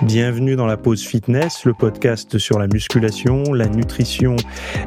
Bienvenue dans la pause fitness, le podcast sur la musculation, la nutrition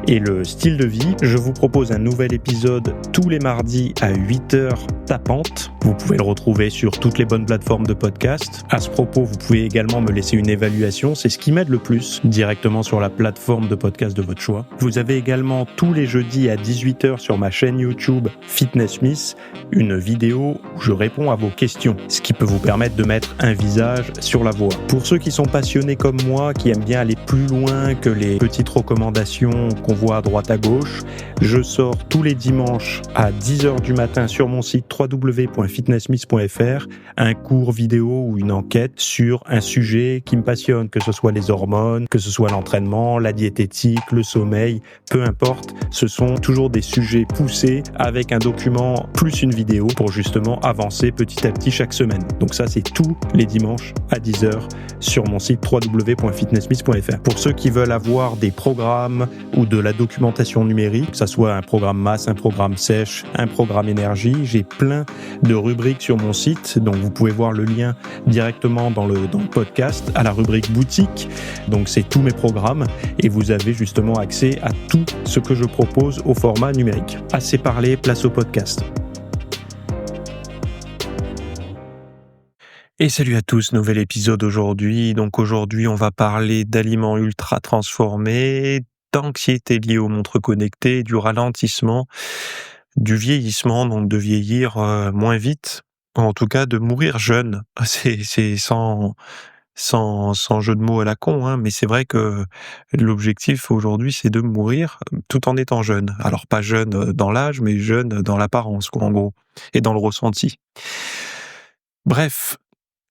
et le style de vie. Je vous propose un nouvel épisode tous les mardis à 8h tapantes. Vous pouvez le retrouver sur toutes les bonnes plateformes de podcast. À ce propos, vous pouvez également me laisser une évaluation, c'est ce qui m'aide le plus, directement sur la plateforme de podcast de votre choix. Vous avez également tous les jeudis à 18h sur ma chaîne YouTube Fitness Smith, une vidéo où je réponds à vos questions, ce qui peut vous permettre de mettre un visage sur la voix. Pour ceux qui sont passionnés comme moi, qui aiment bien aller plus loin que les petites recommandations qu'on voit à droite à gauche, je sors tous les dimanches à 10h du matin sur mon site www.fitnesssmith.fr un cours vidéo ou une enquête sur un sujet qui me passionne, que ce soit les hormones, que ce soit l'entraînement, la diététique, le sommeil, peu importe, ce sont toujours des sujets poussés avec un document plus une vidéo pour justement avancer petit à petit chaque semaine. Donc ça, c'est tous les dimanches à 10h sur mon site www.fitnesssmith.fr. Pour ceux qui veulent avoir des programmes ou de la documentation numérique, que ce soit un programme masse, un programme sèche, un programme énergie, j'ai plein de rubriques sur mon site, donc vous pouvez voir le lien directement dans le podcast à la rubrique boutique. Donc c'est tous mes programmes et vous avez justement accès à tout ce que je propose au format numérique. Assez parlé, place au podcast. Et salut à tous, nouvel épisode aujourd'hui. Donc aujourd'hui, on va parler d'aliments ultra transformés, d'anxiété liée aux montres connectées, du ralentissement, du vieillissement, donc de vieillir moins vite, en tout cas de mourir jeune. C'est sans jeu de mots à la con, hein, mais c'est vrai que l'objectif aujourd'hui, c'est de mourir tout en étant jeune. Alors pas jeune dans l'âge, mais jeune dans l'apparence, quoi, en gros, et dans le ressenti. Bref.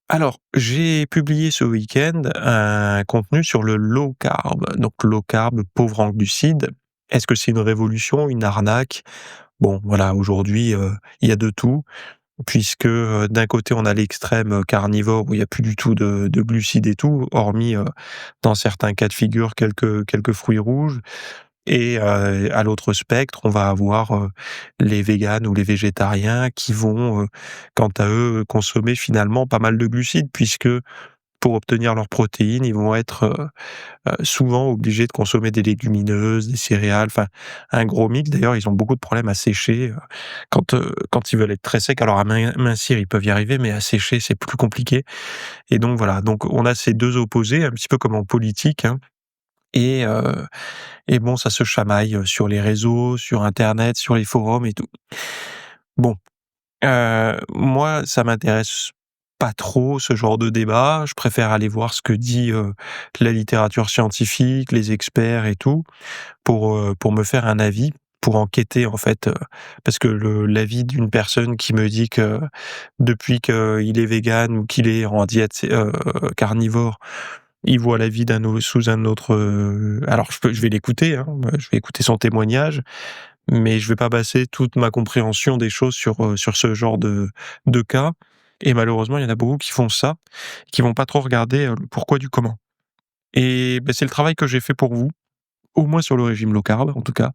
Alors, j'ai publié ce week-end un contenu sur le low carb. Donc, low carb, pauvre en glucides. Est-ce que c'est une révolution, une arnaque? Bon, voilà, aujourd'hui, il y a de tout, puisque d'un côté, on a l'extrême carnivore où il n'y a plus du tout de glucides et tout, hormis dans certains cas de figure quelques fruits rouges. Et à l'autre spectre, on va avoir les véganes ou les végétariens qui vont, quant à eux, consommer finalement pas mal de glucides puisque pour obtenir leurs protéines, ils vont être souvent obligés de consommer des légumineuses, des céréales, enfin un gros mix. D'ailleurs, ils ont beaucoup de problèmes à sécher quand ils veulent être très secs. Alors à mincir, ils peuvent y arriver, mais à sécher, c'est plus compliqué. Et donc voilà, donc on a ces deux opposés, un petit peu comme en politique, hein. Et bon, ça se chamaille sur les réseaux, sur internet, sur les forums et tout. Bon, moi, ça m'intéresse pas trop ce genre de débat. Je préfère aller voir ce que dit, la littérature scientifique, les experts et tout, pour me faire un avis, pour enquêter en fait, parce que l'avis d'une personne qui me dit que depuis qu'il est végane ou qu'il est en diète carnivore, il voit la vie sous un autre, alors je vais l'écouter, hein, je vais écouter son témoignage, mais je vais pas baser toute ma compréhension des choses sur ce genre de cas et malheureusement, il y en a beaucoup qui font ça, qui vont pas trop regarder, le pourquoi du comment et c'est le travail que j'ai fait pour vous, au moins sur le régime low carb, en tout cas.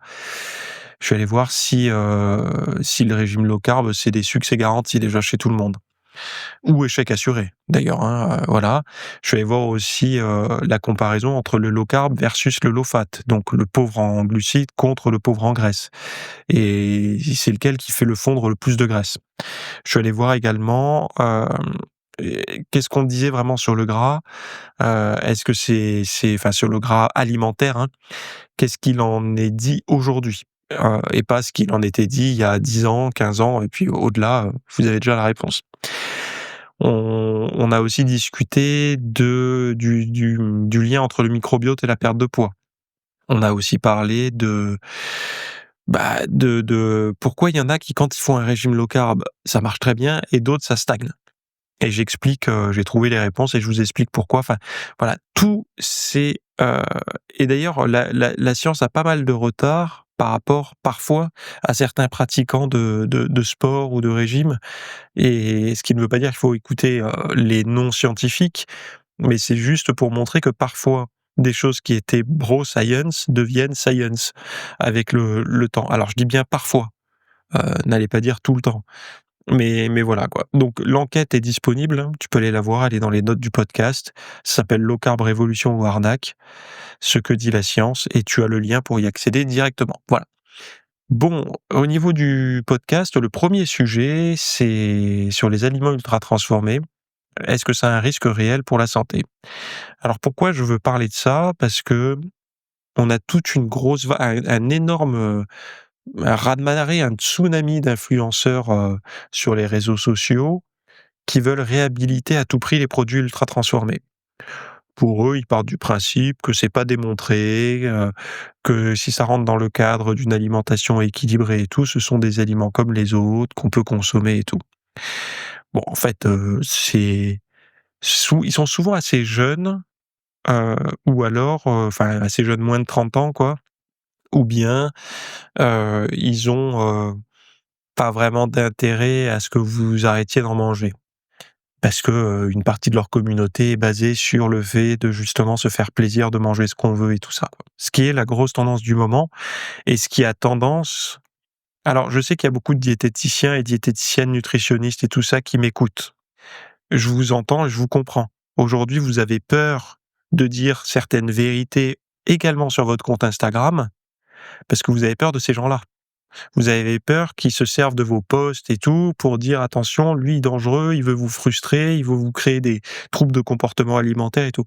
Je suis allé voir si le régime low carb, c'est des succès garantis déjà chez tout le monde. Ou échec assuré d'ailleurs, hein, voilà. Je suis allé voir aussi, la comparaison entre le low carb versus le low fat, donc le pauvre en glucides contre le pauvre en graisse et c'est lequel qui fait le fondre le plus de graisse. Je suis allé voir également, qu'est-ce qu'on disait vraiment sur le gras? Est-ce que enfin sur le gras alimentaire, hein, qu'est-ce qu'il en est dit aujourd'hui? Et pas ce qu'il en était dit il y a 10 ans, 15 ans et puis au-delà, vous avez déjà la réponse. On a aussi discuté du lien entre le microbiote et la perte de poids. On a aussi parlé de pourquoi il y en a qui, quand ils font un régime low carb, ça marche très bien et d'autres, ça stagne. Et j'explique, j'ai trouvé les réponses et je vous explique pourquoi. Enfin, voilà, tout c'est, et d'ailleurs la science a pas mal de retard par rapport, parfois, à certains pratiquants de sport ou de régime et ce qui ne veut pas dire qu'il faut écouter, les non scientifiques, mais c'est juste pour montrer que parfois, des choses qui étaient bro science deviennent science avec le temps. Alors je dis bien parfois, n'allez pas dire tout le temps. Mais voilà quoi. Donc l'enquête est disponible, hein, tu peux aller la voir, elle est dans les notes du podcast. Ça s'appelle Low Carb Révolution ou arnaque, ce que dit la science et tu as le lien pour y accéder directement. Voilà. Bon, au niveau du podcast, le premier sujet, c'est sur les aliments ultra transformés. Est-ce que ça a un risque réel pour la santé? Alors pourquoi je veux parler de ça? Parce que on a toute une grosse un énorme, un raz-de-marée, un tsunami d'influenceurs, sur les réseaux sociaux qui veulent réhabiliter à tout prix les produits ultra transformés. Pour eux, ils partent du principe que c'est pas démontré, que si ça rentre dans le cadre d'une alimentation équilibrée et tout, ce sont des aliments comme les autres qu'on peut consommer et tout. Bon, en fait, ils sont souvent assez jeunes, heu, ou alors, enfin assez jeunes, moins de 30 ans quoi, ou bien, ils ont, pas vraiment d'intérêt à ce que vous arrêtiez d'en manger. Parce que, une partie de leur communauté est basée sur le fait de justement se faire plaisir, de manger ce qu'on veut et tout ça, quoi. Ce qui est la grosse tendance du moment et ce qui a tendance alors je sais qu'il y a beaucoup de diététiciens et diététiciennes, nutritionnistes et tout ça qui m'écoutent. Je vous entends et je vous comprends. Aujourd'hui, vous avez peur de dire certaines vérités également sur votre compte Instagram, parce que vous avez peur de ces gens-là. Vous avez peur qu'ils se servent de vos posts et tout pour dire: «Attention, lui, il est dangereux, il veut vous frustrer, il veut vous créer des troubles de comportement alimentaire et tout».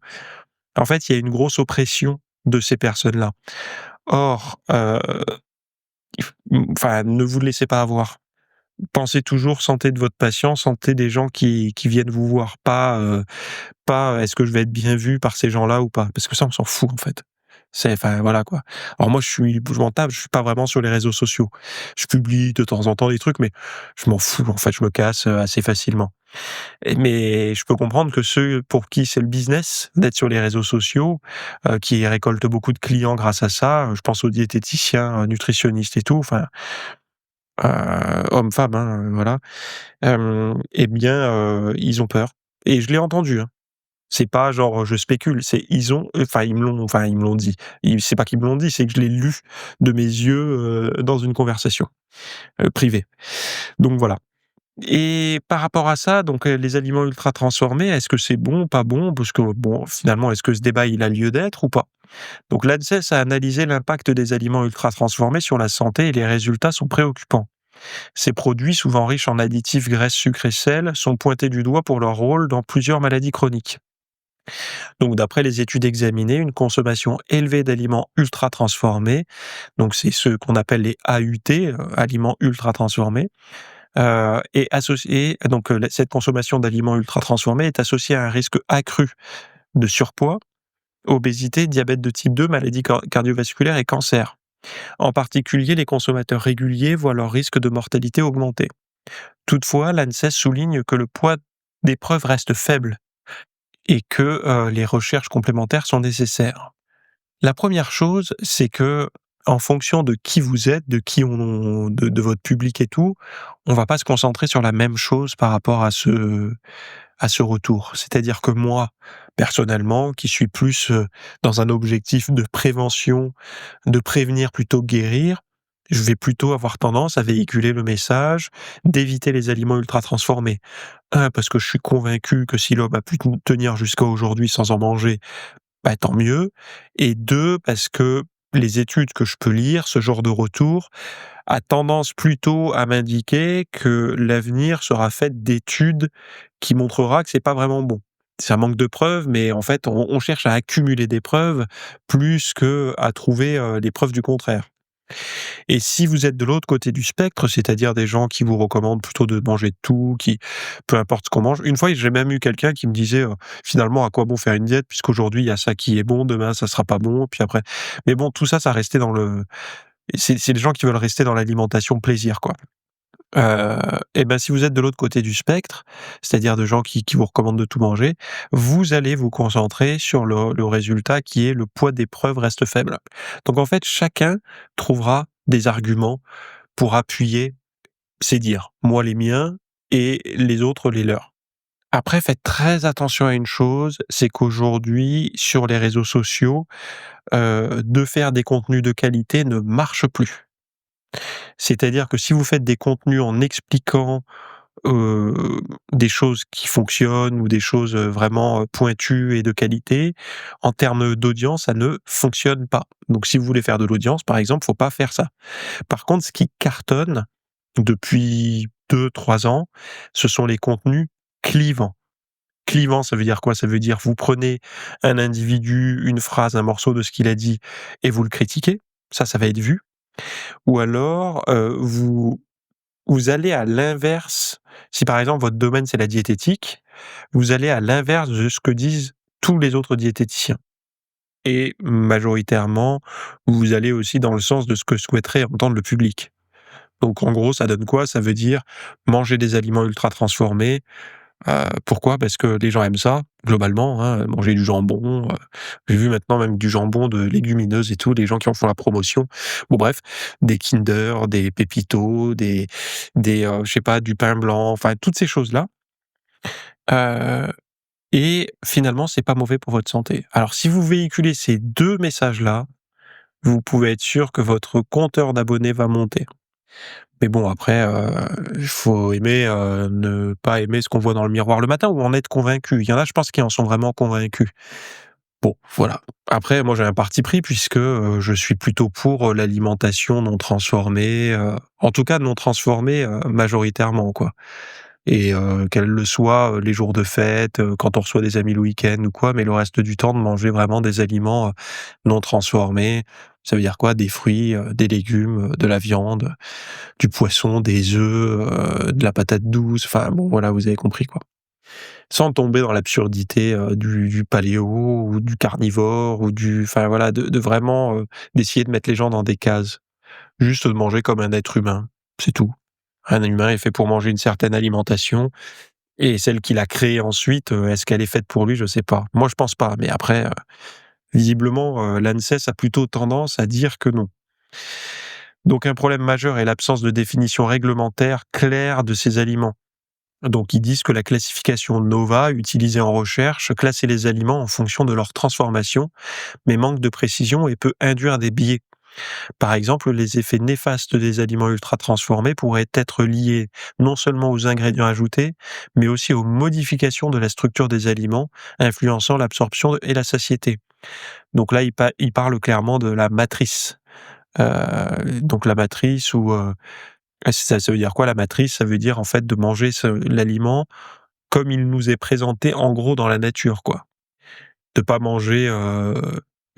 En fait, il y a une grosse oppression de ces personnes-là. Or, enfin, ne vous laissez pas avoir. Pensez toujours santé de votre patient, santé des gens qui viennent vous voir, pas, «Est-ce que je vais être bien vu par ces gens-là ou pas?» parce que ça, on s'en fout, en fait. C'est enfin, voilà, quoi. Alors moi, je m'en tape, je suis pas vraiment sur les réseaux sociaux. Je publie de temps en temps des trucs, mais je m'en fous, en fait, je me casse, assez facilement. Mais je peux comprendre que ceux pour qui c'est le business d'être sur les réseaux sociaux, qui récoltent beaucoup de clients grâce à ça, je pense aux diététiciens, nutritionnistes et tout, enfin, hommes, femmes, hein, voilà. Et bien, ils ont peur et je l'ai entendu, hein. C'est pas genre, je spécule, c'est ils me l'ont dit. C'est pas qu'ils me l'ont dit, c'est que je l'ai lu de mes yeux, dans une conversation, privée. Donc voilà. Et par rapport à ça, donc, les aliments ultra transformés, est-ce que c'est bon, pas bon? Parce que bon, finalement, est-ce que ce débat, il a lieu d'être ou pas? Donc l'ANSES a analysé l'impact des aliments ultra transformés sur la santé et les résultats sont préoccupants. Ces produits, souvent riches en additifs, graisses, sucres et sel, sont pointés du doigt pour leur rôle dans plusieurs maladies chroniques. Donc d'après les études examinées, une consommation élevée d'aliments ultra transformés, donc c'est ce qu'on appelle les AUT, aliments ultra transformés, est associée donc cette consommation d'aliments ultra transformés est associée à un risque accru de surpoids, obésité, diabète de type 2, maladies cardiovasculaires et cancer. En particulier, les consommateurs réguliers voient leur risque de mortalité augmenter. Toutefois, l'ANSES souligne que le poids des preuves reste faible et que les recherches complémentaires sont nécessaires. La première chose, c'est que en fonction de qui vous êtes, de qui on de votre public et tout, on va pas se concentrer sur la même chose par rapport à ce retour. C'est-à-dire que moi, personnellement, qui suis plus, dans un objectif de prévention, de prévenir plutôt que guérir, je vais plutôt avoir tendance à véhiculer le message d'éviter les aliments ultra transformés. Parce que je suis convaincu que si l'homme a pu tenir jusqu'à aujourd'hui sans en manger, bah, tant mieux. Et 2 parce que les études que je peux lire, ce genre de retour, a tendance plutôt à m'indiquer que l'avenir sera fait d'études qui montrera que c'est pas vraiment bon. Ça manque de preuves, mais en fait, on cherche à accumuler des preuves plus qu'à trouver, les preuves du contraire. Et si vous êtes de l'autre côté du spectre, c'est-à-dire des gens qui vous recommandent plutôt de manger de tout, qui peu importe ce qu'on mange. Une fois, j'ai même eu quelqu'un qui me disait, finalement, à quoi bon faire une diète puisqu'aujourd'hui il y a ça qui est bon, demain ça sera pas bon, puis après mais bon, tout ça, ça restait dans le c'est les gens qui veulent rester dans l'alimentation plaisir, quoi. Et ben, si vous êtes de l'autre côté du spectre, c'est-à-dire de gens qui vous recommandent de tout manger, vous allez vous concentrer sur le résultat qui est le poids des preuves reste faible. Donc en fait, chacun trouvera des arguments pour appuyer ses dires. Moi les miens et les autres les leurs. Après, faites très attention à une chose, c'est qu'aujourd'hui, sur les réseaux sociaux, de faire des contenus de qualité ne marche plus. C'est-à-dire que si vous faites des contenus en expliquant heu, des choses qui fonctionnent ou des choses, vraiment, pointues et de qualité. En termes d'audience, ça ne fonctionne pas. Donc si vous voulez faire de l'audience, par exemple, faut pas faire ça. Par contre, ce qui cartonne depuis 2, 3 ans, ce sont les contenus clivants. Clivant, ça veut dire quoi? Ça veut dire vous prenez un individu, une phrase, un morceau de ce qu'il a dit et vous le critiquez. Ça va être vu. Ou alors, vous allez à l'inverse. Si par exemple votre domaine c'est la diététique, vous allez à l'inverse de ce que disent tous les autres diététiciens et majoritairement, vous allez aussi dans le sens de ce que souhaiterait entendre le public. Donc en gros, ça donne quoi? Ça veut dire manger des aliments ultra transformés. Pourquoi? Parce que les gens aiment ça, globalement, hein, manger du jambon, j'ai vu maintenant même du jambon de légumineuses et tout, les gens qui en font la promotion. Bon bref, des Kinder, des Pépito, je sais pas, du pain blanc, enfin toutes ces choses-là, heu et finalement, c'est pas mauvais pour votre santé. Alors si vous véhiculez ces 2 messages-là, vous pouvez être sûr que votre compteur d'abonnés va monter. Mais bon après, il faut aimer, ne pas aimer ce qu'on voit dans le miroir le matin ou en être convaincu. Il y en a, je pense, qui en sont vraiment convaincus. Bon, voilà. Après, moi, j'ai un parti pris puisque, je suis plutôt pour, l'alimentation non transformée, en tout cas non transformée, majoritairement, quoi et qu'elle le soit, les jours de fête, quand on reçoit des amis le week-end ou quoi, mais le reste du temps de manger vraiment des aliments, non transformés. Ça veut dire quoi? Des fruits, des légumes, de la viande, du poisson, des œufs, de la patate douce, enfin bon voilà, vous avez compris quoi. Sans tomber dans l'absurdité, du paléo ou du carnivore ou du enfin voilà, de vraiment, d'essayer de mettre les gens dans des cases. Juste de manger comme un être humain, c'est tout. Un humain est fait pour manger une certaine alimentation et celle qu'il a créée ensuite, est-ce qu'elle est faite pour lui? Je sais pas. Moi je pense pas, mais après, visiblement, l'ANSES a plutôt tendance à dire que non. Donc un problème majeur est l'absence de définition réglementaire claire de ces aliments. Donc ils disent que la classification NOVA, utilisée en recherche, classait les aliments en fonction de leur transformation, mais manque de précision et peut induire des biais. Par exemple, les effets néfastes des aliments ultra transformés pourraient être liés non seulement aux ingrédients ajoutés, mais aussi aux modifications de la structure des aliments, influençant l'absorption et la satiété. Donc là, il parle clairement de la matrice. Donc la matrice ou ça veut dire quoi la matrice? Ça veut dire en fait de manger l'aliment comme il nous est présenté en gros dans la nature, quoi. De pas manger,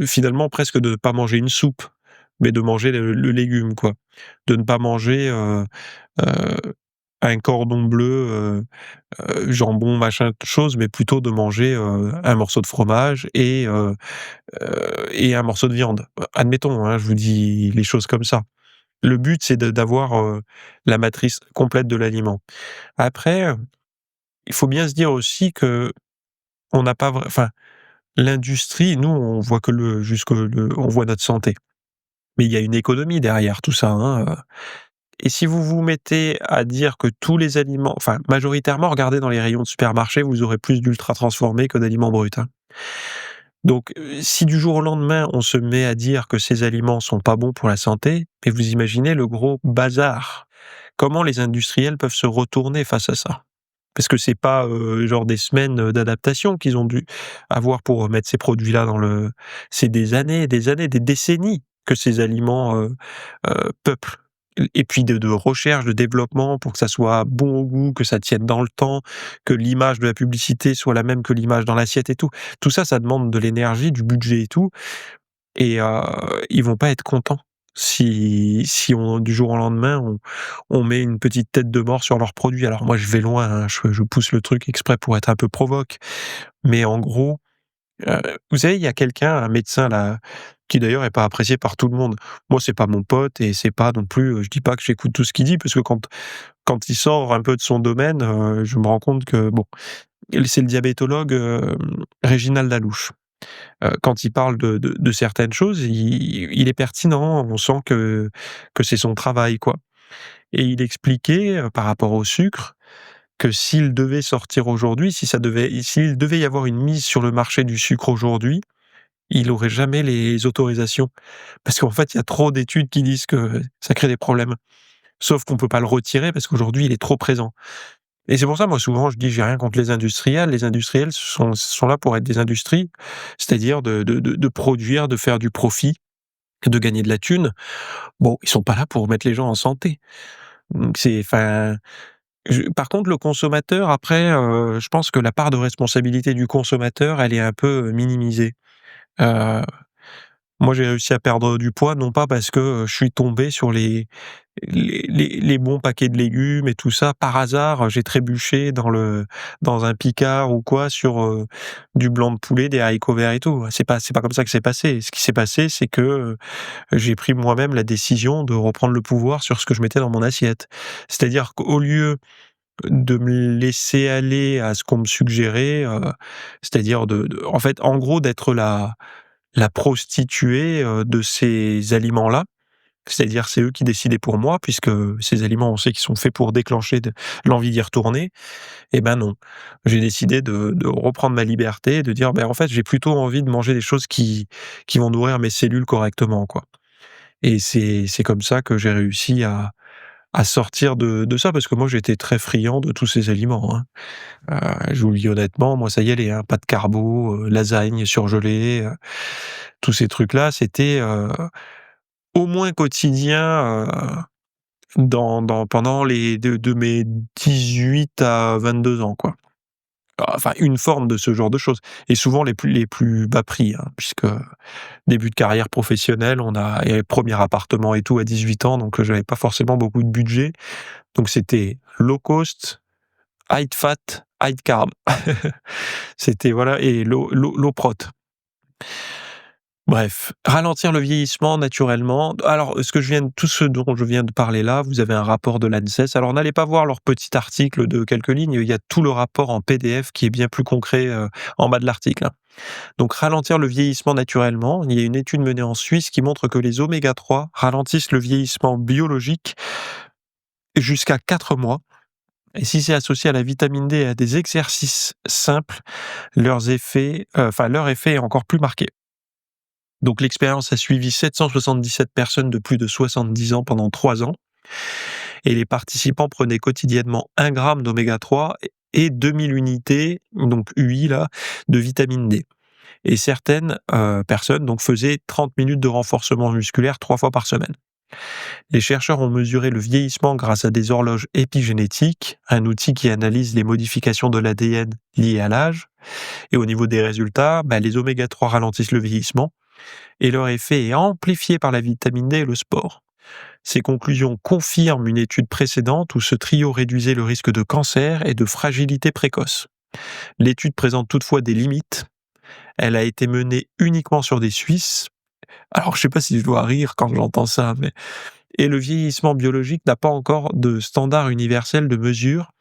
finalement presque de ne pas manger une soupe, mais de manger le légume, quoi. De ne pas manger, heu, un cordon bleu, jambon, machin, chose, mais plutôt de manger, un morceau de fromage et un morceau de viande. Admettons, hein, je vous dis les choses comme ça. Le but, c'est d'avoir, la matrice complète de l'aliment. Après, il faut bien se dire aussi qu'on n'a pas enfin, l'industrie, nous, on voit que on voit notre santé. Mais il y a une économie derrière tout ça, hein, et si vous vous mettez à dire que tous les aliments enfin, majoritairement, regardez dans les rayons de supermarché, vous aurez plus d'ultra transformés que d'aliments bruts, hein. Donc, si du jour au lendemain, on se met à dire que ces aliments sont pas bons pour la santé, mais vous imaginez le gros bazar. Comment les industriels peuvent se retourner face à ça? Parce que c'est pas, genre des semaines, d'adaptation qu'ils ont dû avoir pour, mettre ces produits-là dans le c'est des années, des décennies que ces aliments, peuplent et puis de recherche, de développement pour que ça soit bon au goût, que ça tienne dans le temps, que l'image de la publicité soit la même que l'image dans l'assiette et tout. Tout ça, ça demande de l'énergie, du budget et tout et ils vont pas être contents si on du jour au lendemain, on met une petite tête de mort sur leurs produits. Alors moi, je vais loin, hein, je pousse le truc exprès pour être un peu provoque, mais en gros, heu, vous savez, il y a quelqu'un, un médecin là, qui d'ailleurs est pas apprécié par tout le monde. Moi, c'est pas mon pote et c'est pas non plus, je dis pas que j'écoute tout ce qu'il dit parce que quand il sort un peu de son domaine, je me rends compte que bon, c'est le diabétologue, Réginald Lalouche. Quand il parle de certaines choses, il est pertinent, on sent que c'est son travail, quoi et il expliquait, par rapport au sucre, que s'il devait sortir aujourd'hui, s'il devait y avoir une mise sur le marché du sucre aujourd'hui, il aurait jamais les autorisations. Parce qu'en fait, il y a trop d'études qui disent que ça crée des problèmes. Sauf qu'on peut pas le retirer parce qu'aujourd'hui, il est trop présent Et c'est pour ça, moi, souvent, je dis: «J'ai rien contre les industriels». Les industriels sont là pour être des industries, c'est-à-dire de produire, de faire du profit, de gagner de la thune. Bon, ils sont pas là pour mettre les gens en santé. Donc c'est enfin, par contre, le consommateur après, je pense que la part de responsabilité du consommateur, elle est un peu, minimisée. Heu, Moi, j'ai réussi à perdre du poids, non pas parce que, je suis tombé sur les bons paquets de légumes et tout ça. Par hasard, j'ai trébuché dans un Picard ou quoi sur, du blanc de poulet, des haricots verts et tout. C'est pas comme ça que c'est passé. Ce qui s'est passé, c'est que, j'ai pris moi-même la décision de reprendre le pouvoir sur ce que je mettais dans mon assiette. C'est-à-dire qu'au lieu de me laisser aller à ce qu'on me suggérait, c'est-à-dire en fait, en gros, d'être la prostituée, de ces aliments-là. C'est-à-dire, c'est eux qui décidaient pour moi puisque ces aliments, on sait qu'ils sont faits pour déclencher l'envie d'y retourner. Et ben non. J'ai décidé de reprendre ma liberté et de dire: «Ben, en fait, j'ai plutôt envie de manger des choses qui vont nourrir mes cellules correctement, quoi». Et c'est comme ça que j'ai réussi à sortir de ça parce que moi, j'étais très friand de tous ces aliments, hein. Je vous le dis honnêtement, moi, ça y allait, hein, pâtes carbo, lasagne surgelée, tous ces trucs-là, c'était, au moins quotidien, pendant les de mes 18 à 22 ans, quoi. Enfin, une forme de ce genre de choses et souvent les plus bas prix, hein, puisque début de carrière professionnelle, on a et 1er appartement et tout à 18 ans, donc j'avais pas forcément beaucoup de budget. Donc c'était low cost, high fat, high carb. C'était voilà et low prot. Bref, ralentir le vieillissement naturellement. Alors, tout ce dont je viens de parler là, vous avez un rapport de l'ANSES. Alors, n'allez pas voir leur petit article de quelques lignes, il y a tout le rapport en PDF qui est bien plus concret, en bas de l'article, hein. Donc, ralentir le vieillissement naturellement, il y a une étude menée en Suisse qui montre que les oméga 3 ralentissent le vieillissement biologique jusqu'à 4 mois. Et si c'est associé à la vitamine D et à des exercices simples, leur effet est encore plus marqué. Donc l'expérience a suivi 777 personnes de plus de 70 ans pendant 3 ans et les participants prenaient quotidiennement 1 gramme d'oméga 3 et 2000 unités, donc UI là, de vitamine D. Et certaines personnes donc faisaient 30 minutes de renforcement musculaire 3 fois par semaine. Les chercheurs ont mesuré le vieillissement grâce à des horloges épigénétiques, un outil qui analyse les modifications de l'ADN liées à l'âge. Et au niveau des résultats, les oméga 3 ralentissent le vieillissement et leur effet est amplifié par la vitamine D et le sport. Ces conclusions confirment une étude précédente où ce trio réduisait le risque de cancer et de fragilité précoce. L'étude présente toutefois des limites. Elle a été menée uniquement sur des Suisses. Alors, je ne sais pas si je dois rire quand j'entends ça, mais et le vieillissement biologique n'a pas encore de standard universel de mesure.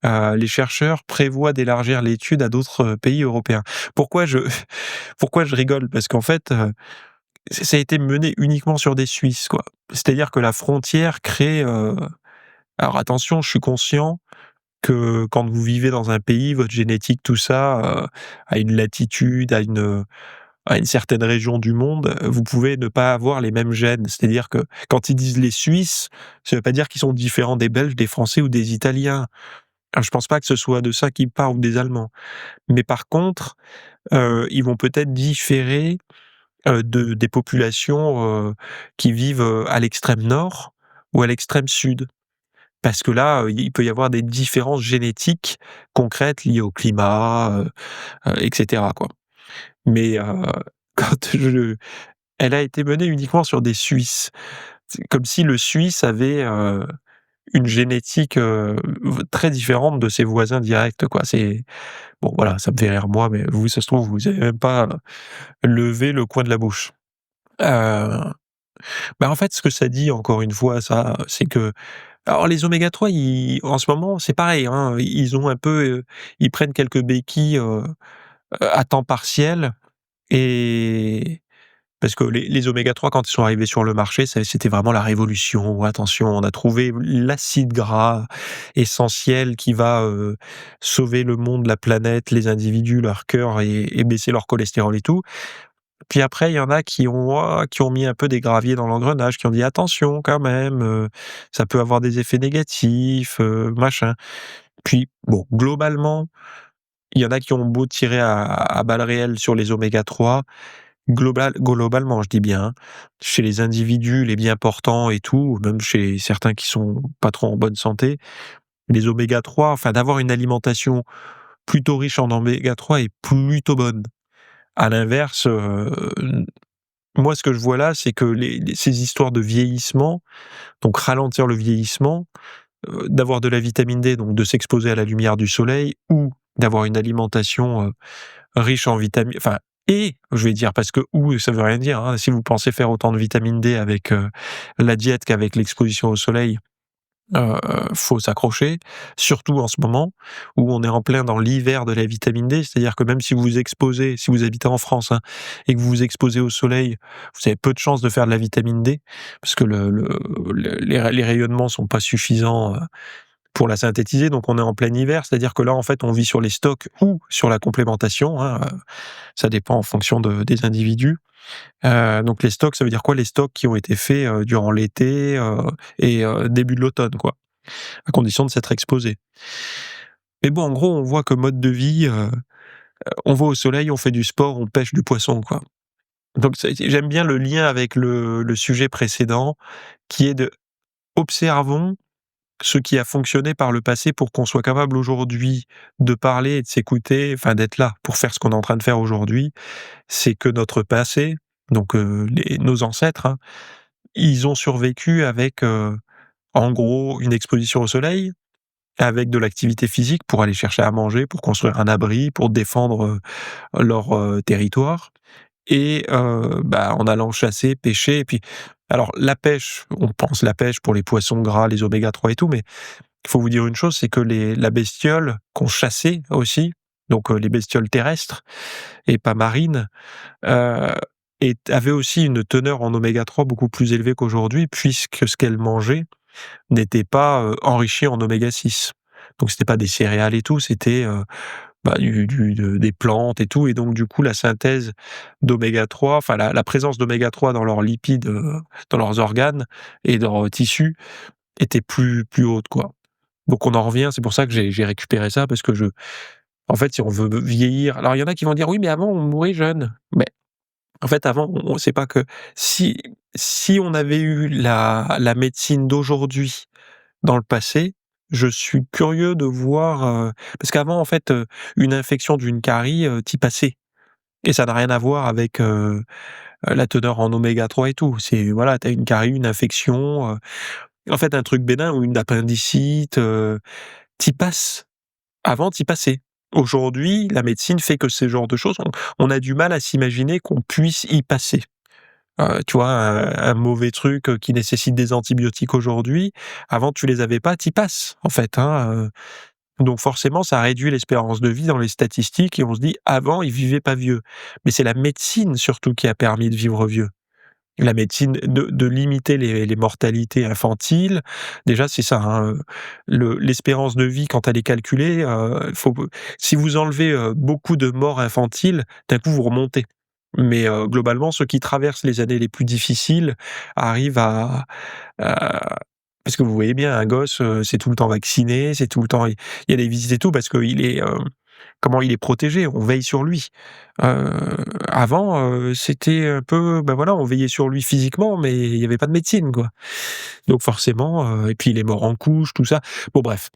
Les chercheurs prévoient d'élargir l'étude à d'autres pays européens. Pourquoi je, pourquoi je rigole? Parce qu'en fait, ça a été mené uniquement sur des Suisses, quoi. C'est-à-dire que la frontière crée, alors attention, je suis conscient que quand vous vivez dans un pays, votre génétique, tout ça, à une latitude, à une certaine région du monde, vous pouvez ne pas avoir les mêmes gènes. C'est-à-dire que quand ils disent les Suisses, ça veut pas dire qu'ils sont différents des Belges, des Français ou des Italiens. Alors je pense pas que ce soit de ça qu'ils parlent ou des Allemands. Mais par contre, ils vont peut-être différer, des populations, qui vivent, à l'extrême nord ou à l'extrême sud. Parce que là, il peut y avoir des différences génétiques concrètes liées au climat, et cetera, quoi. Mais, quand je elle a été menée uniquement sur des Suisses. C'est comme si le Suisse avait, une génétique, très différente de ses voisins directs, quoi. C'est bon, voilà, ça me fait rire moi, mais vous, ça se trouve, vous avez même pas levé le coin de la bouche. Heu, En fait, ce que ça dit encore une fois ça, c'est que alors les oméga 3, ils en ce moment, c'est pareil, hein, ils ont un peu, ils prennent quelques béquilles, à temps partiel et parce que les oméga 3 quand ils sont arrivés sur le marché, c'était vraiment la révolution. Attention, on a trouvé l'acide gras essentiel qui va, sauver le monde, la planète, les individus, leur cœur et baisser leur cholestérol et tout. Puis après, il y en a qui ont mis un peu des graviers dans l'engrenage, qui ont dit: «Attention quand même, ça peut avoir des effets négatifs, machin». Puis bon, globalement, il y en a qui ont beau tirer à balles réelles sur les oméga 3, globalement, je dis bien, hein, chez les individus les bien portants et tout, même chez certains qui sont pas trop en bonne santé, les oméga 3, enfin d'avoir une alimentation plutôt riche en oméga 3 est plutôt bonne. À l'inverse, moi ce que je vois là, c'est que ces histoires de vieillissement, donc ralentir le vieillissement, d'avoir de la vitamine D, donc de s'exposer à la lumière du soleil ou d'avoir une alimentation, riche en vitamines, enfin, et je vais dire parce que ou ça veut rien dire, hein. Si vous pensez faire autant de vitamine D avec, la diète qu'avec l'exposition au soleil, Heu, faut s'accrocher, surtout en ce moment où on est en plein dans l'hiver de la vitamine D. C'est-à-dire que même si vous vous exposez, si vous habitez en France, hein, et que vous vous exposez au soleil, vous avez peu de chances de faire de la vitamine D parce que les rayonnements sont pas suffisants, pour la synthétiser, donc on est en plein hiver. C'est-à-dire que là, en fait, on vit sur les stocks ou sur la complémentation, hein, ça dépend en fonction des individus. Donc les stocks, ça veut dire quoi? Les stocks qui ont été faits, durant l'été, et début de l'automne, quoi, à condition de s'être exposé. Mais bon, en gros, on voit que mode de vie, on va au soleil, on fait du sport, on pêche du poisson, quoi. Donc j'aime bien le lien avec le sujet précédent qui est de observons ce qui a fonctionné par le passé pour qu'on soit capable aujourd'hui de parler et de s'écouter, enfin d'être là pour faire ce qu'on est en train de faire aujourd'hui. C'est que notre passé, donc nos ancêtres, hein, ils ont survécu avec, en gros, une exposition au soleil, avec de l'activité physique pour aller chercher à manger, pour construire un abri, pour défendre, leur, territoire et en allant chasser, pêcher et puis alors la pêche, on pense la pêche pour les poissons gras, les oméga 3 et tout, mais il faut vous dire une chose, c'est que la bestiole qu'on chassait aussi, donc les bestioles terrestres et pas marines, heu avait aussi une teneur en oméga 3 beaucoup plus élevée qu'aujourd'hui puisque ce qu'elle mangeait n'était pas, enrichi en oméga 6. Donc c'était pas des céréales et tout, c'était, des plantes et tout et donc du coup la synthèse d'oméga 3, enfin la présence d'oméga 3 dans leurs lipides, dans leurs organes et dans leurs tissus était plus haute, quoi. Donc on en revient, c'est pour ça que j'ai récupéré ça parce que en fait, si on veut vieillir alors il y en a qui vont dire: «Oui, mais avant on mourait jeune». Mais en fait, avant, on c'est pas que si on avait eu la médecine d'aujourd'hui dans le passé, je suis curieux de voir, parce qu'avant, en fait, une infection d'une carie, tu passais et ça n'a rien à voir avec, la teneur en oméga 3 et tout. C'est voilà, tu as une carie, une infection, en fait, un truc bénin ou une appendicite, tu passes. Avant, tu passais. Aujourd'hui, la médecine fait que ces genres de choses, on a du mal à s'imaginer qu'on puisse y passer. Tu vois, un mauvais truc, qui nécessite des antibiotiques aujourd'hui, avant tu les avais pas, tu passes, en fait, hein, donc forcément ça réduit l'espérance de vie dans les statistiques et on se dit: «Avant, ils vivaient pas vieux». Mais c'est la médecine surtout qui a permis de vivre vieux. La médecine de limiter les mortalités infantiles. Déjà, c'est ça, hein, l'espérance de vie quand elle est calculée, faut si vous enlevez, beaucoup de morts infantiles, d'un coup vous remontez. Mais, globalement, ceux qui traversent les années les plus difficiles arrivent à parce que vous voyez bien un gosse, c'est tout le temps vacciné, c'est tout le temps il y a des visites et tout parce qu'il est, comment il est protégé, on veille sur lui. Avant, c'était un peu, voilà, on veillait sur lui physiquement, mais il y avait pas de médecine, quoi. Donc forcément, et puis il est mort en couche, tout ça. Bon bref,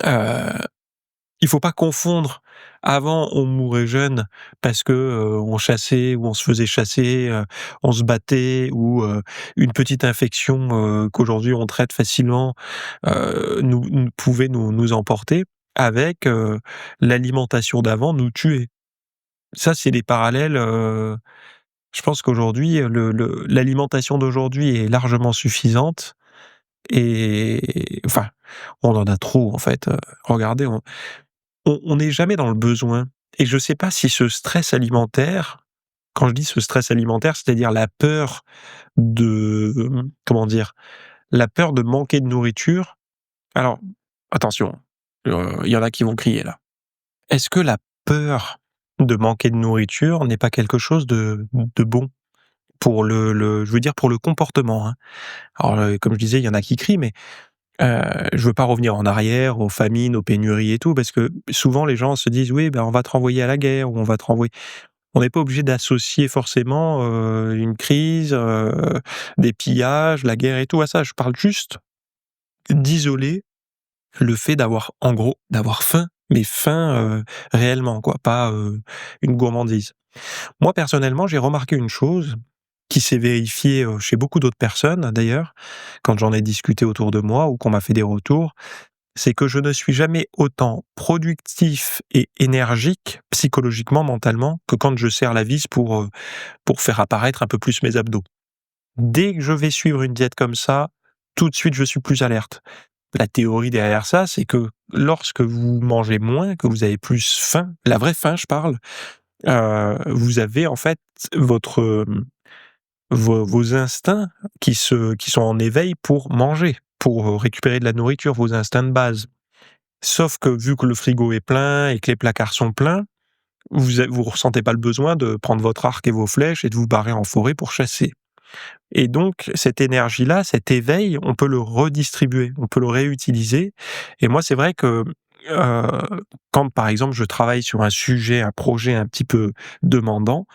heu, il faut pas confondre. Avant, on mourait jeune parce que, on chassait ou on se faisait chasser, on se battait ou, une petite infection, qu'aujourd'hui on traite facilement, nous pouvait nous emporter avec, l'alimentation d'avant nous tuer. Ça, c'est des parallèles, je pense qu'aujourd'hui, l'alimentation d'aujourd'hui est largement suffisante et enfin, on en a trop en fait, regardez, on n'est jamais dans le besoin et je sais pas si ce stress alimentaire, quand je dis ce stress alimentaire, c'est-à-dire la peur de, comment dire? La peur de manquer de nourriture. Alors attention, il y en a qui vont crier là. Est-ce que la peur de manquer de nourriture n'est pas quelque chose de bon? Pour je veux dire pour le comportement, hein. Alors, comme je disais, il y en a qui crient, mais Je veux pas revenir en arrière, aux famines, aux pénuries et tout, parce que souvent les gens se disent: «Oui, ben, on va te renvoyer à la guerre ou on va te renvoyer». On n'est pas obligé d'associer forcément, une crise, des pillages, la guerre et tout à ça. Je parle juste d'isoler le fait d'avoir en gros, d'avoir faim, mais faim, réellement quoi, pas, une gourmandise. Moi personnellement, j'ai remarqué une chose qui s'est vérifiée, chez beaucoup d'autres personnes d'ailleurs, quand j'en ai discuté autour de moi ou qu'on m'a fait des retours, c'est que je ne suis jamais autant productif et énergique, psychologiquement, mentalement, que quand je serre la vis pour faire apparaître un peu plus mes abdos. Dès que je vais suivre une diète comme ça, tout de suite je suis plus alerte. La théorie derrière ça, c'est que lorsque vous mangez moins, que vous avez plus faim, la vraie faim je parle, vous avez en fait votre, vos instincts qui sont en éveil pour manger, pour, récupérer de la nourriture, vos instincts de base. Sauf que vu que le frigo est plein et que les placards sont pleins, vous ressentez pas le besoin de prendre votre arc et vos flèches et de vous barrer en forêt pour chasser. Et donc cette énergie-là, cet éveil, on peut le redistribuer, on peut le réutiliser. Et moi, c'est vrai que, heu, quand par exemple je travaille sur un sujet, un projet un petit peu demandant,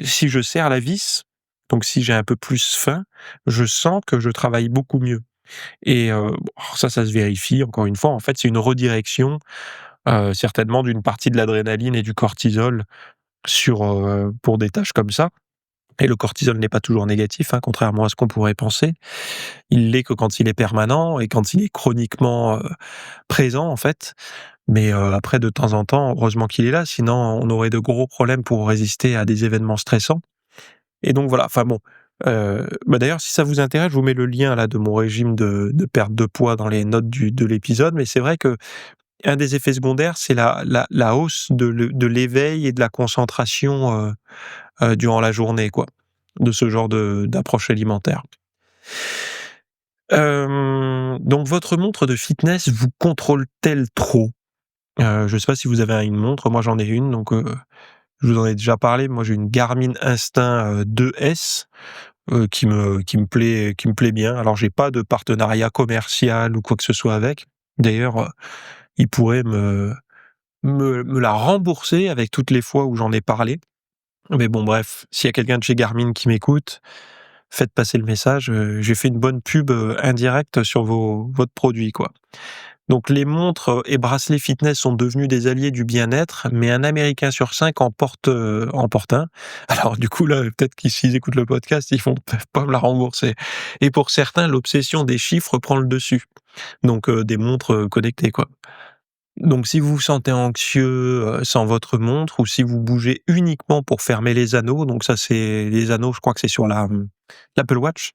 si je serre la vis, donc si j'ai un peu plus faim, je sens que je travaille beaucoup mieux. Et bon, ça se vérifie encore une fois, en fait, c'est une redirection, certainement d'une partie de l'adrénaline et du cortisol pour des tâches comme ça. Et le cortisol n'est pas toujours négatif, hein, contrairement à ce qu'on pourrait penser. Il l'est que quand il est permanent et quand il est chroniquement, présent, en fait. Mais, après de temps en temps, heureusement qu'il est là, sinon on aurait de gros problèmes pour résister à des événements stressants. Et donc voilà, enfin bon, bah, d'ailleurs si ça vous intéresse, je vous mets le lien là de mon régime de perte de poids dans les notes de l'épisode. Mais c'est vrai que un des effets secondaires, c'est la hausse de l'éveil et de la concentration, durant la journée quoi, de ce genre d'approche alimentaire. Donc votre montre de fitness vous contrôle-t-elle trop? Je sais pas si vous avez une montre, moi j'en ai une donc, je vous en ai déjà parlé. Moi j'ai une Garmin Instinct, 2S, qui me plaît bien. Alors j'ai pas de partenariat commercial ou quoi que ce soit avec. D'ailleurs, ils pourraient me la rembourser avec toutes les fois où j'en ai parlé. Mais bon bref, s'il y a quelqu'un de chez Garmin qui m'écoute, faites passer le message, j'ai fait une bonne pub, indirecte sur votre produit, quoi. Donc les montres, et bracelets fitness sont devenus des alliés du bien-être, mais un Américain sur 5 en porte un. Alors du coup là, peut-être qu'ils s'ils écoutent le podcast, ils vont peuvent pas me la rembourser. Et pour certains, l'obsession des chiffres prend le dessus. Donc des montres, connectées, quoi. Donc si vous vous sentez anxieux, sans votre montre ou si vous bougez uniquement pour fermer les anneaux, donc ça c'est les anneaux, je crois que c'est sur l'Apple Watch,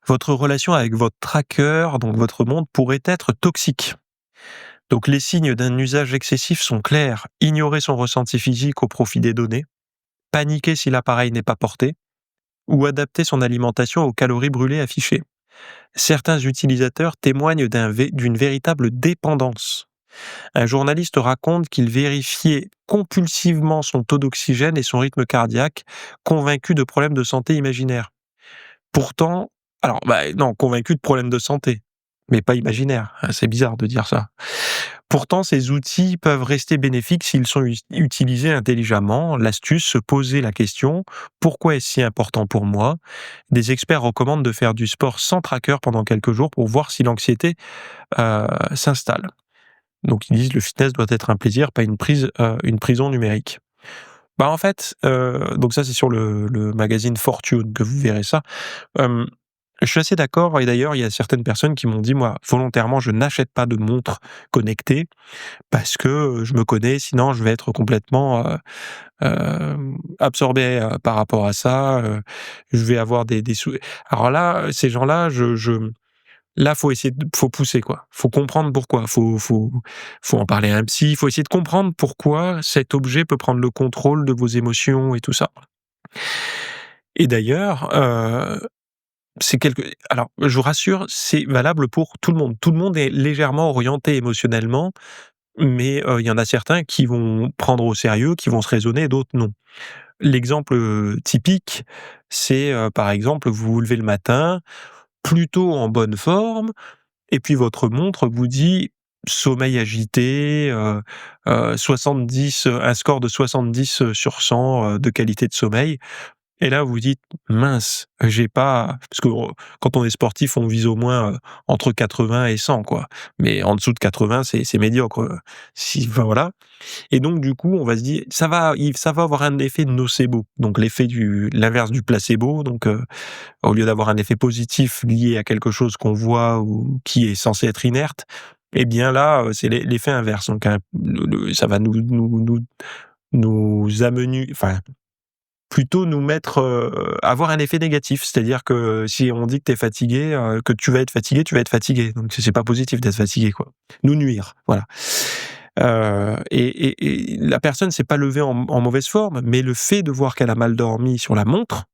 votre relation avec votre tracker, donc votre montre, pourrait être toxique. Donc les signes d'un usage excessif sont clairs: ignorer son ressenti physique au profit des données, paniquer si l'appareil n'est pas porté, ou adapter son alimentation aux calories brûlées affichées. Certains utilisateurs témoignent d'une véritable dépendance. Un journaliste raconte qu'il vérifiait compulsivement son taux d'oxygène et son rythme cardiaque, convaincu de problèmes de santé imaginaires. Pourtant, alors, bah, non, convaincu de problèmes de santé, mais pas imaginaires. C'est bizarre de dire ça. Pourtant, ces outils peuvent rester bénéfiques s'ils sont utilisés intelligemment. L'astuce, se poser la question: pourquoi est-ce si important pour moi? Des experts recommandent de faire du sport sans tracker pendant quelques jours pour voir si l'anxiété s'installe. Donc ils disent: «Le fitness doit être un plaisir, pas une prison numérique». Bah, en fait, donc ça c'est sur le magazine Fortune que vous verrez ça. Hem, je suis assez d'accord et d'ailleurs il y a certaines personnes qui m'ont dit: «Moi, volontairement, je n'achète pas de montre connectée parce que, je me connais, sinon je vais être complètement, absorbé, par rapport à ça, je vais avoir des sou». Alors là, ces gens-là, là, faut essayer faut pousser quoi. Faut comprendre pourquoi. Faut en parler à un psy. Faut essayer de comprendre pourquoi cet objet peut prendre le contrôle de vos émotions et tout ça. Et d'ailleurs, alors je vous rassure, c'est valable pour tout le monde. Tout le monde est légèrement orienté émotionnellement, mais il y en a certains qui vont prendre au sérieux, qui vont se raisonner et d'autres non. L'exemple, typique, c'est, par exemple, vous vous levez le matin, plutôt en bonne forme. et puis votre montre vous dit: «Sommeil agité, 70, un score de 70 sur 100, de qualité de sommeil». Et là, vous vous dites: «Mince, j'ai pas» parce que, quand on est sportif, on vise au moins, entre 80 et 100 quoi. Mais en dessous de 80, c'est médiocre, si enfin voilà. Et donc du coup, on va se dire ça va avoir un effet nocebo, donc l'inverse du placebo, donc au lieu d'avoir un effet positif lié à quelque chose qu'on voit ou qui est censé être inerte, et bien là, c'est l'effet inverse, donc ça va nous amener enfin plutôt nous mettre, avoir un effet négatif. C'est-à-dire que si on dit que tu es fatigué, que tu vas être fatigué, tu vas être fatigué. Donc c'est pas positif d'être fatigué, quoi. Nous nuire, voilà. Et la personne s'est pas levée en mauvaise forme, mais le fait de voir qu'elle a mal dormi sur la montre,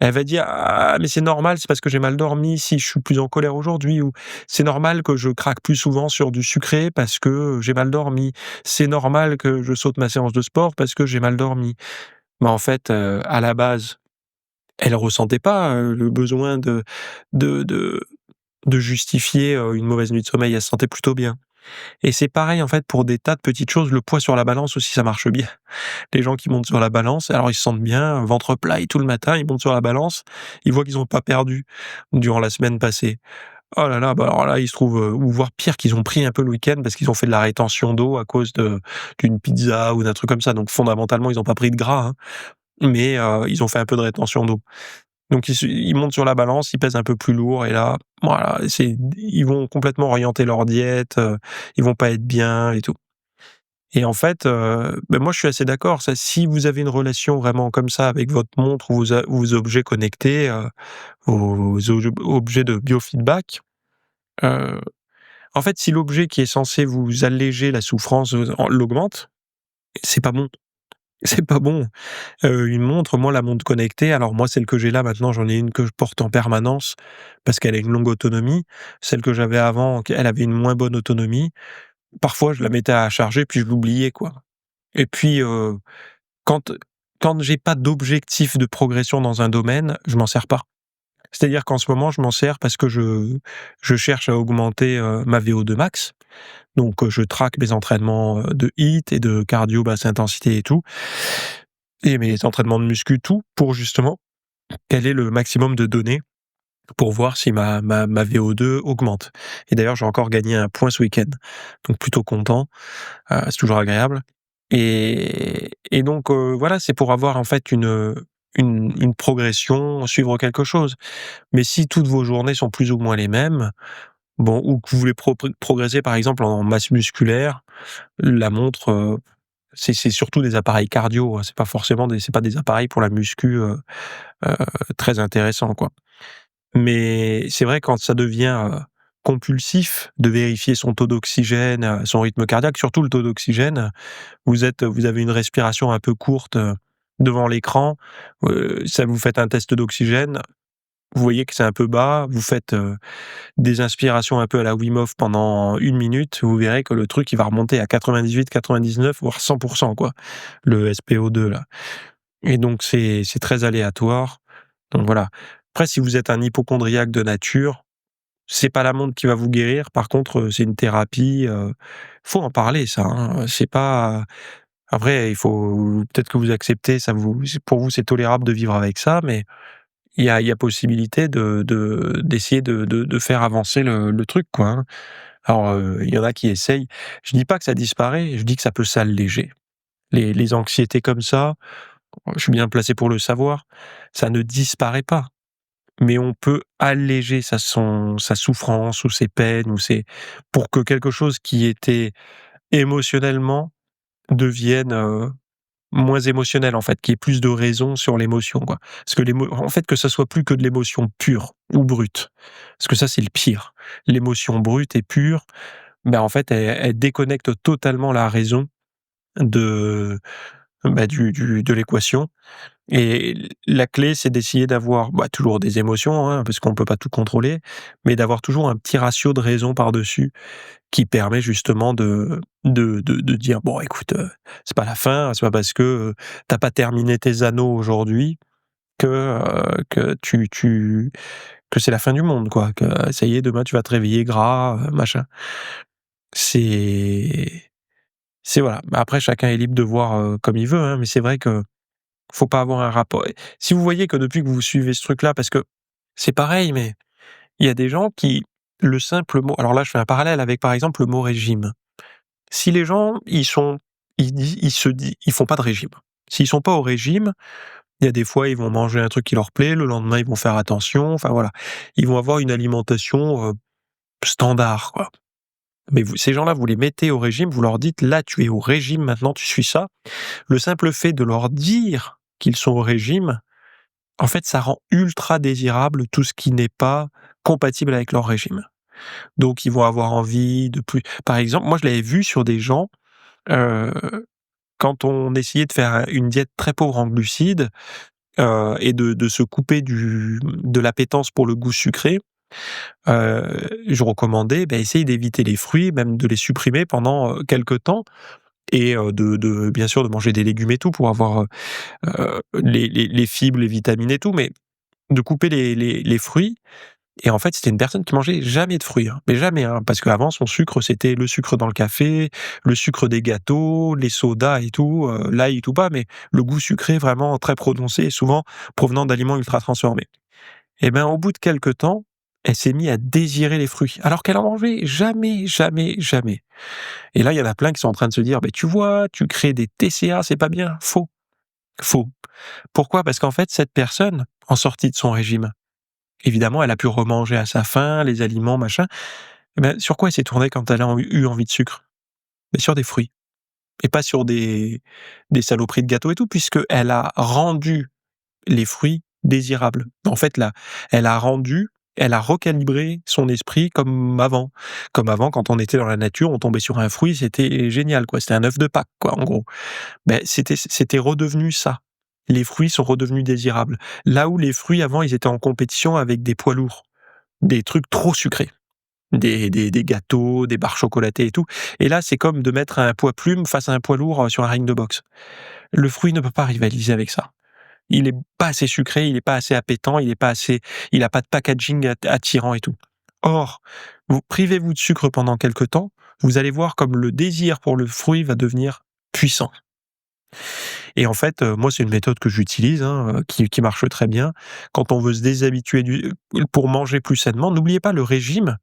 elle va dire: «Ah mais c'est normal, c'est parce que j'ai mal dormi si je suis plus en colère aujourd'hui» ou «C'est normal que je craque plus souvent sur du sucré parce que j'ai mal dormi. C'est normal que je saute ma séance de sport parce que j'ai mal dormi». Mais en fait, à la base, elle ressentait pas, le besoin de de de justifier, une mauvaise nuit de sommeil. Elle se sentait plutôt bien. Et c'est pareil, en fait, pour des tas de petites choses. Le poids sur la balance aussi, ça marche bien. Les gens qui montent sur la balance, alors ils se sentent bien, ventre plat et tout le matin, ils montent sur la balance, ils voient qu'ils ont pas perdu durant la semaine passée. Oh là là, bah, alors là, ils se trouvent, ou voire pire, qu'ils ont pris un peu le week-end parce qu'ils ont fait de la rétention d'eau à cause d'une pizza ou d'un truc comme ça. Donc fondamentalement, ils ont pas pris de gras, hein, mais ils ont fait un peu de rétention d'eau. Donc ils montent sur la balance, ils pèsent un peu plus lourd et là, voilà, ils vont complètement orienter leur diète, ils vont pas être bien et tout. Et en fait, moi je suis assez d'accord, ça si vous avez une relation vraiment comme ça avec votre montre ou vos objets connectés, vos objets de biofeedback, heu, en fait, si l'objet qui est censé vous alléger la souffrance, l'augmente, c'est pas bon. C'est pas bon. Une montre, moi, la montre connectée, alors moi, celle que j'ai là maintenant, j'en ai une que je porte en permanence parce qu'elle a une longue autonomie. Celle que j'avais avant, elle avait une moins bonne autonomie. Parfois, je la mettais à charger, puis je l'oubliais, quoi. Et puis, quand quand j'ai pas d'objectif de progression dans un domaine, je m'en sers pas. C'est-à-dire qu'en ce moment, je m'en sers parce que je cherche à augmenter, ma VO2 max. Donc, je traque mes entraînements, de HIIT et de cardio basse intensité et tout, et mes entraînements de muscu, tout pour justement quel est le maximum de données pour voir si ma VO2 augmente. Et d'ailleurs, j'ai encore gagné un point ce week-end, donc plutôt content, c'est toujours agréable. Et donc voilà, c'est pour avoir en fait une progression, suivre quelque chose. Mais si toutes vos journées sont plus ou moins les mêmes, bon, ou que vous voulez progresser par exemple en masse musculaire, la montre, c'est surtout des appareils cardio, hein, c'est pas des appareils pour la muscu, heu, très intéressants, quoi. Mais c'est vrai quand ça devient, compulsif de vérifier son taux d'oxygène, son rythme cardiaque, surtout le taux d'oxygène, vous avez une respiration un peu courte, devant l'écran, ça vous faites un test d'oxygène, vous voyez que c'est un peu bas, vous faites, des inspirations un peu à la Wim Hof pendant 1 minute, vous verrez que le truc il va remonter à 98-99 voire 100 quoi, le SpO2 là. Et donc c'est très aléatoire, donc voilà. Après si vous êtes un hypocondriaque de nature, c'est pas la montre qui va vous guérir, par contre, c'est une thérapie, faut en parler ça, hein, c'est pas après il faut peut-être que vous acceptez, pour vous c'est tolérable de vivre avec ça, mais il y a possibilité d'essayer de faire avancer le truc, quoi, hein. Alors, il y en a qui essayent. Je dis pas que ça disparaît, je dis que ça peut s'alléger. Les anxiétés comme ça, je suis bien placé pour le savoir, ça ne disparaît pas, mais on peut alléger sa souffrance ou ses peines ou ses pour que quelque chose qui était émotionnellement devienne, moins émotionnel en fait, qu'il y ait plus de raison sur l'émotion, quoi. Parce que en fait, que ça soit plus que de l'émotion pure ou brute. Parce que ça, c'est le pire. L'émotion brute et pure, ben, en fait, elle déconnecte totalement la raison de, de l'équation. Et la clé, c'est d'essayer d'avoir, toujours des émotions, hein, parce qu'on peut pas tout contrôler, mais d'avoir toujours un petit ratio de raison par-dessus qui permet justement de dire: «Bon écoute, c'est pas la fin, c'est pas parce que, tu pas terminé tes anneaux aujourd'hui que tu que c'est la fin du monde, quoi, que ça y est, demain tu vas te réveiller gras, machin. C'est c'est voilà. Bah, après chacun est libre de voir, comme il veut, hein, mais c'est vrai que faut pas avoir un rapport si vous voyez que depuis que vous suivez ce truc-là parce que c'est pareil, mais il y a des gens qui le simple mot alors là, je fais un parallèle avec, par exemple, le mot régime. Si les gens, ils font pas de régime. S'ils sont pas au régime, il y a des fois, ils vont manger un truc qui leur plaît, le lendemain, ils vont faire attention, enfin voilà. Ils vont avoir une alimentation, standard, quoi. Mais ces gens-là, vous les mettez au régime, vous leur dites: «Là, tu es au régime, maintenant tu suis ça». Le simple fait de leur dire qu'ils sont au régime, en fait, ça rend ultra désirable tout ce qui n'est pas compatible avec leur régime. Donc ils vont avoir envie de plus par exemple, moi je l'avais vu sur des gens, heu, quand on essayait de faire une diète très pauvre en glucides, et de se couper de l'appétence pour le goût sucré, je recommandais, essayer d'éviter les fruits, même de les supprimer pendant, quelque temps et de bien sûr de manger des légumes et tout pour avoir, les fibres, les vitamines et tout, mais de couper les fruits et en fait, c'était une personne qui mangeait jamais de fruits, hein, mais jamais, hein, parce qu'avant son sucre, c'était le sucre dans le café, le sucre des gâteaux, les sodas et tout, l'ail et tout pas, mais le goût sucré vraiment très prononcé et souvent provenant d'aliments ultra transformés. Et ben, au bout de quelque temps, elle s'est mise à désirer les fruits, alors qu'elle en mangeait jamais, jamais, jamais. Et là, il y en a plein qui sont en train de se dire: tu vois, tu crées des TCA, c'est pas bien». Faux, faux. Pourquoi? Parce qu'en fait, cette personne, en sortie de son régime, évidemment, elle a pu remanger à sa faim, les aliments, machin. Et ben, sur quoi elle s'est tournée quand elle a eu envie de sucre? Mais sur des fruits et pas sur des saloperies de gâteaux et tout, puisqu'elle a rendu les fruits désirables. En fait, là, elle a recalibré son esprit comme avant. Comme avant, quand on était dans la nature, on tombait sur un fruit, c'était génial, quoi. C'était un œuf de Pâques, quoi, en gros. Ben c'était redevenu ça. Les fruits sont redevenus désirables. Là où les fruits, avant, ils étaient en compétition avec des poids lourds, des trucs trop sucrés. Des gâteaux, des barres chocolatées et tout. Et là, c'est comme de mettre un poids plume face à un poids lourd, sur un ring de boxe. Le fruit ne peut pas rivaliser avec ça. Il est pas assez sucré, il est pas assez appétant, il a pas de packaging attirant et tout. Or, vous privez-vous de sucre pendant quelque temps, vous allez voir comme le désir pour le fruit va devenir puissant. Et en fait, moi, c'est une méthode que j'utilise, hein, qui marche très bien. Quand on veut se déshabituer pour manger plus sainement, n'oubliez pas le régime,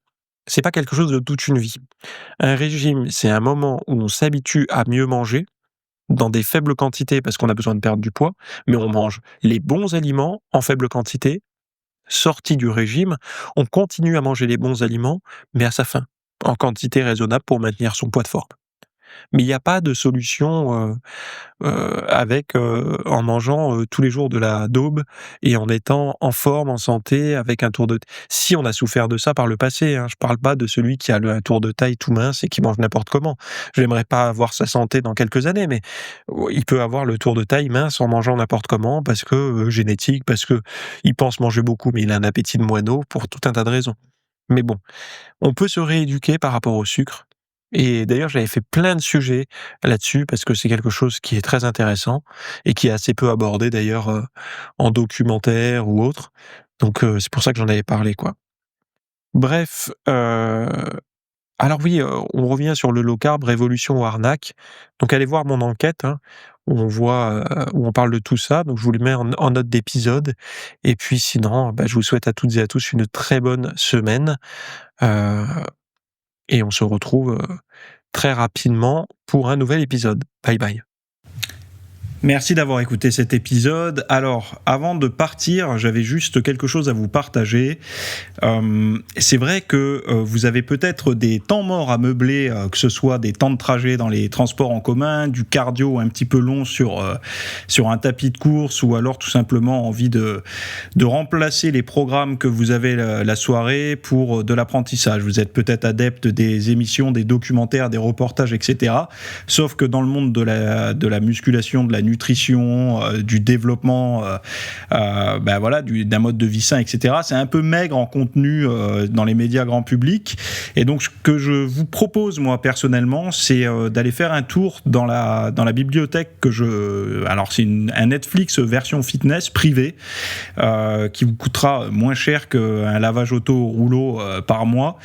c'est pas quelque chose de toute une vie. Un régime, c'est un moment où on s'habitue à mieux manger, dans des faibles quantités parce qu'on a besoin de perdre du poids, mais on mange les bons aliments en faible quantité. Sorti du régime, on continue à manger les bons aliments, mais à sa faim, en quantité raisonnable pour maintenir son poids de forme. Mais il n'y a pas de solution, en mangeant, tous les jours de la daube et en étant en forme, en santé, avec un tour de si on a souffert de ça par le passé, hein, je parle pas de celui qui a un tour de taille tout mince et qui mange n'importe comment. J'aimerais pas avoir sa santé dans quelques années, mais il peut avoir le tour de taille mince en mangeant n'importe comment parce que, génétique, parce qu'il pense manger beaucoup, mais il a un appétit de moineau pour tout un tas de raisons. Mais bon, on peut se rééduquer par rapport au sucre et d'ailleurs, j'avais fait plein de sujets là-dessus parce que c'est quelque chose qui est très intéressant et qui est assez peu abordé d'ailleurs, en documentaire ou autre. Donc c'est pour ça que j'en avais parlé, quoi. Bref, alors oui, on revient sur le low carb, révolution ou arnaque. Donc allez voir mon enquête, hein, où on voit, où on parle de tout ça. Donc je vous le mets en note d'épisode et puis sinon, je vous souhaite à toutes et à tous une très bonne semaine, heu et on se retrouve, très rapidement pour un nouvel épisode. Bye bye. Merci d'avoir écouté cet épisode. Alors, avant de partir, j'avais juste quelque chose à vous partager. C'est vrai que vous avez peut-être des temps morts à meubler, que ce soit des temps de trajet dans les transports en commun, du cardio un petit peu long sur un tapis de course, ou alors tout simplement envie de remplacer les programmes que vous avez la soirée pour de l'apprentissage. Vous êtes peut-être adepte des émissions, des documentaires, des reportages, etc. Sauf que dans le monde de la musculation, de la nutrition, nutrition, du développement, d'un mode de vie sain, etc. C'est un peu maigre en contenu dans les médias grand public. Et donc, ce que je vous propose, moi, personnellement, c'est d'aller faire un tour dans la bibliothèque alors, c'est un Netflix version fitness privée qui vous coûtera moins cher qu'un lavage auto au rouleau par mois.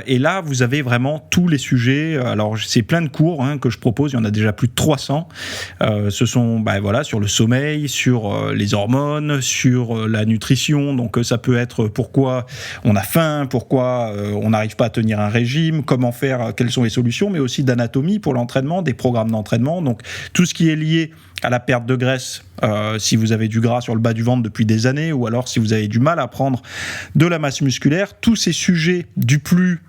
Et là, vous avez vraiment tous les sujets. Alors, c'est plein de cours que je propose. Il y en a déjà plus de 300. Ce sont sur le sommeil, sur les hormones, sur la nutrition. Donc, ça peut être pourquoi on a faim, pourquoi on n'arrive pas à tenir un régime, comment faire, quelles sont les solutions, mais aussi d'anatomie pour l'entraînement, des programmes d'entraînement. Donc, tout ce qui est lié à la perte de graisse, si vous avez du gras sur le bas du ventre depuis des années, ou alors si vous avez du mal à prendre de la masse musculaire, tous ces sujets du plus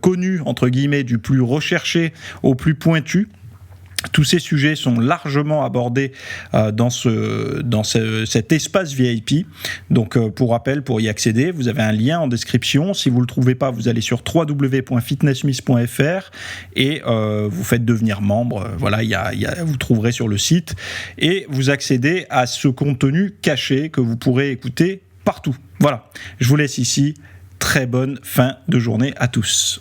connu, entre guillemets, du plus recherché au plus pointu, tous ces sujets sont largement abordés dans cet espace VIP. Donc, pour rappel, pour y accéder, vous avez un lien en description. Si vous ne le trouvez pas, vous allez sur www.fitnessmiss.fr et vous faites devenir membre. Vous trouverez sur le site. Et vous accédez à ce contenu caché que vous pourrez écouter partout. Voilà, je vous laisse ici. Très bonne fin de journée à tous.